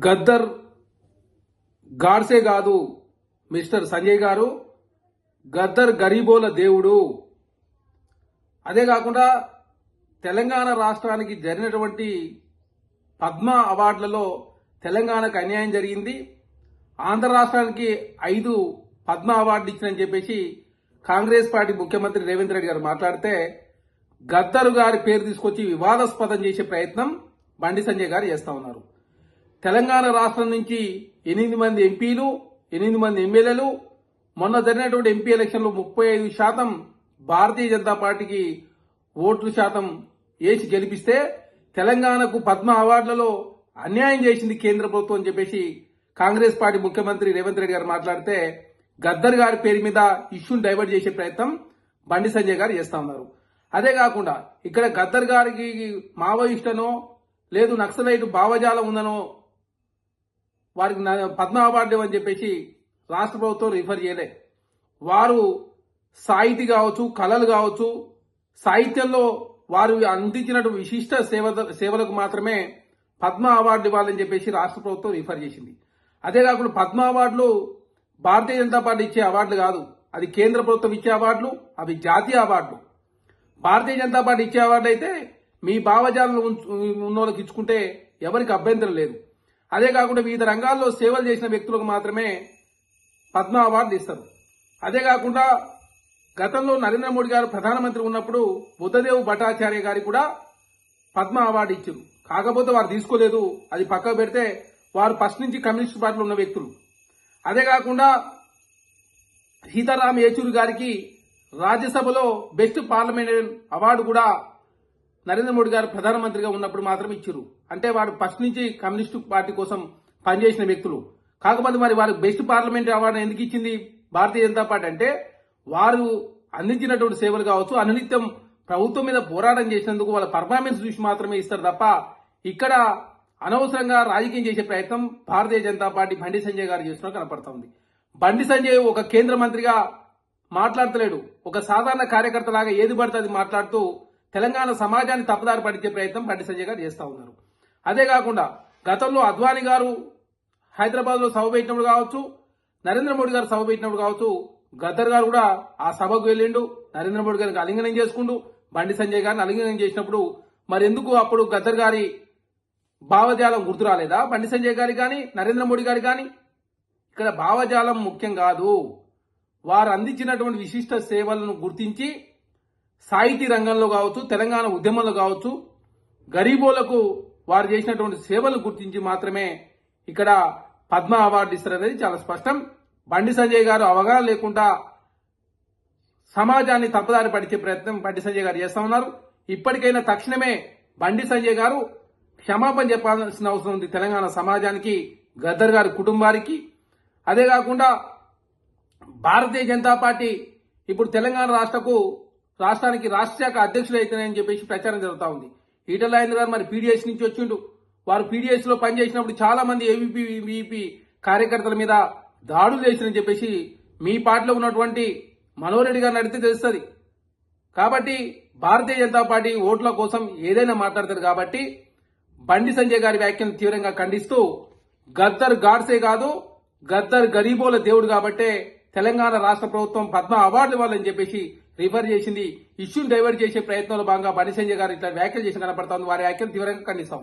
గద్దర్ గాడ్సే కాదు మిస్టర్ సంజయ్ గారు, గద్దర్ గరీబోల దేవుడు. అదే కాకుండా తెలంగాణ రాష్ట్రానికి జరిగినటువంటి పద్మ అవార్డులలో తెలంగాణకు అన్యాయం జరిగింది. ఆంధ్ర రాష్ట్రానికి 5 పద్మ అవార్డులు ఇచ్చినని చెప్పేసి కాంగ్రెస్ పార్టీ ముఖ్యమంత్రి రేవంత్ రెడ్డి గారు మాట్లాడితే గద్దరు గారి పేరు తీసుకొచ్చి వివాదాస్పదం చేసే ప్రయత్నం బండి సంజయ్ గారు చేస్తా ఉన్నారు. తెలంగాణ రాష్ట్రం నుంచి 8 మంది ఎంపీలు, 8 మంది ఎమ్మెల్యేలు, మొన్న జరిగినటువంటి ఎంపీ ఎలక్షన్లో 35% భారతీయ జనతా పార్టీకి ఓట్ల శాతం వేసి గెలిపిస్తే తెలంగాణకు పద్మ అవార్డులలో అన్యాయం చేసింది కేంద్ర ప్రభుత్వం అని చెప్పేసి కాంగ్రెస్ పార్టీ ముఖ్యమంత్రి రేవంత్ రెడ్డి గారు మాట్లాడితే గద్దర్ గారి పేరు మీద ఇష్యూని డైవర్ట్ చేసే ప్రయత్నం బండి సంజయ్ గారు చేస్తా ఉన్నారు. అదే కాకుండా ఇక్కడ గద్దర్ గారికి మావోయిస్టనో లేదు నక్సలైట్ భావజాలం ఉందనో వారికి పద్మ అవార్డు అని చెప్పేసి రాష్ట్ర ప్రభుత్వం రిఫర్ చేయలే. వారు సాహితీ కావచ్చు, కళలు కావచ్చు, సాహిత్యంలో వారు అందించినటువంటి విశిష్ట సేవలకు మాత్రమే పద్మ అవార్డు ఇవ్వాలని చెప్పేసి రాష్ట్ర ప్రభుత్వం రిఫర్ చేసింది. అదే కాకుండా పద్మ అవార్డులు భారతీయ జనతా పార్టీ ఇచ్చే అవార్డులు కాదు, అది కేంద్ర ప్రభుత్వం ఇచ్చే అవార్డులు, అవి జాతీయ అవార్డులు. భారతీయ జనతా పార్టీ ఇచ్చే అవార్డు అయితే మీ భావజాలను ఉన్నోళ్ళకి ఇచ్చుకుంటే ఎవరికి అభ్యంతరం లేదు. అదే కాకుండా వివిధ రంగాల్లో సేవలు చేసిన వ్యక్తులకు మాత్రమే పద్మ అవార్డు ఇస్తారు. అదే కాకుండా గతంలో నరేంద్ర మోడీ గారు ప్రధానమంత్రి ఉన్నప్పుడు బుద్ధదేవ్ భట్టాచార్య గారికి కూడా పద్మ అవార్డు ఇచ్చారు. కాకపోతే వారు తీసుకోలేదు, అది పక్కకు పెడితే వారు ఫస్ట్ నుంచి కమ్యూనిస్ట్ పార్టీలో ఉన్న వ్యక్తులు. అదే కాకుండా సీతారాం యేచూరి గారికి రాజ్యసభలో బెస్ట్ పార్లమెంటరీ అవార్డు కూడా నరేంద్ర మోడీ గారు ప్రధానమంత్రిగా ఉన్నప్పుడు మాత్రం ఇచ్చారు. అంటే వారు ఫస్ట్ నుంచి కమ్యూనిస్టు పార్టీ కోసం పనిచేసిన వ్యక్తులు. కాకపోతే మరి వారికి బెస్ట్ పార్లమెంటరీ అవార్డు ఎందుకు ఇచ్చింది భారతీయ జనతా పార్టీ అంటే వారు అందించినటువంటి సేవలు కావచ్చు, అనునిత్యం ప్రభుత్వం మీద పోరాటం చేసినందుకు వాళ్ళ పర్ఫార్మెన్స్ చూసి మాత్రమే ఇస్తారు తప్ప ఇక్కడ అనవసరంగా రాజకీయం చేసే ప్రయత్నం భారతీయ జనతా పార్టీ బండి సంజయ్ గారు చేస్తున్నట్టు కనపడుతోంది. బండి సంజయ్ ఒక కేంద్ర మంత్రిగా మాట్లాడతలేడు, ఒక సాధారణ కార్యకర్త లాగా ఏది పడితే అది మాట్లాడుతూ తెలంగాణ సమాజాన్ని తప్పుదారి పట్టించే ప్రయత్నం బండి సంజయ్ గారు చేస్తూ ఉన్నారు. అదే కాకుండా గతంలో అద్వానీ గారు హైదరాబాద్ లో సభ పెట్టినప్పుడు కావచ్చు, నరేంద్ర మోడీ గారు సభ పెట్టినప్పుడు కావచ్చు, గద్దర్ గారు కూడా ఆ సభకు వెళ్ళిండు, నరేంద్ర మోడీ గారికి అలింగనం చేసుకుంటూ బండి సంజయ్ గారిని అలింగనం చేసినప్పుడు మరి ఎందుకు అప్పుడు గద్దర్ గారి భావజాలం గుర్తు రాలేదా బండి సంజయ్ గారికి కానీ నరేంద్ర మోడీ గారికి కానీ? ఇక్కడ భావజాలం ముఖ్యం కాదు, వారు అందించినటువంటి విశిష్ట సేవలను గుర్తించి సాహితీ రంగంలో కావచ్చు, తెలంగాణ ఉద్యమంలో కావచ్చు, గరీబోలకు వారు చేసినటువంటి సేవలు గుర్తించి మాత్రమే ఇక్కడ పద్మ అవార్డు ఇస్తారనేది చాలా స్పష్టం. బండి సంజయ్ గారు అవగాహన లేకుండా సమాజాన్ని తప్పుదారి పడిచే ప్రయత్నం బండి సంజయ్ గారు చేస్తా ఉన్నారు. ఇప్పటికైనా తక్షణమే బండి సంజయ్ గారు క్షమాపణ చెప్పాల్సిన అవసరం ఉంది తెలంగాణ సమాజానికి, గద్దర్ గారి కుటుంబానికి. అదే కాకుండా భారతీయ జనతా పార్టీ ఇప్పుడు తెలంగాణ రాష్ట్రానికి రాష్ట్ర శాఖ అధ్యక్షులు అవుతున్నాయని చెప్పేసి ప్రచారం జరుగుతూ ఉంది. ఈటల రాజేంద్ర గారు మరి పీడీఎస్ నుంచి వచ్చిండు. వారు పీడీఎస్ లో పనిచేసినప్పుడు చాలా మంది ఏవీపీ వీపీ కార్యకర్తల మీద దాడులు చేసినని చెప్పేసి మీ పార్టీలో ఉన్నటువంటి మనోహర్ రెడ్డి గారిని అడిగితే తెలుస్తుంది. కాబట్టి భారతీయ జనతా పార్టీ ఓట్ల కోసం ఏదైనా మాట్లాడతారు. కాబట్టి బండి సంజయ్ గారి వ్యాఖ్యలను తీవ్రంగా ఖండిస్తూ గద్దర్ గాడ్సే కాదు, గద్దర్ గరీబోల దేవుడు కాబట్టే తెలంగాణ రాష్ట్ర ప్రభుత్వం పద్మ అవార్డు ఇవ్వాలని చెప్పేసి రిఫర్ చేసింది. ఇష్యూని డైవర్ట్ చేసే ప్రయత్నంలో భాగంగా బండి సంజయ్ గారు ఇట్లా వ్యాఖ్యలు చేసి కనపడతా ఉంది. వారి వ్యాఖ్యలు తీవ్రంగా ఖండిస్తా ఉన్నారు.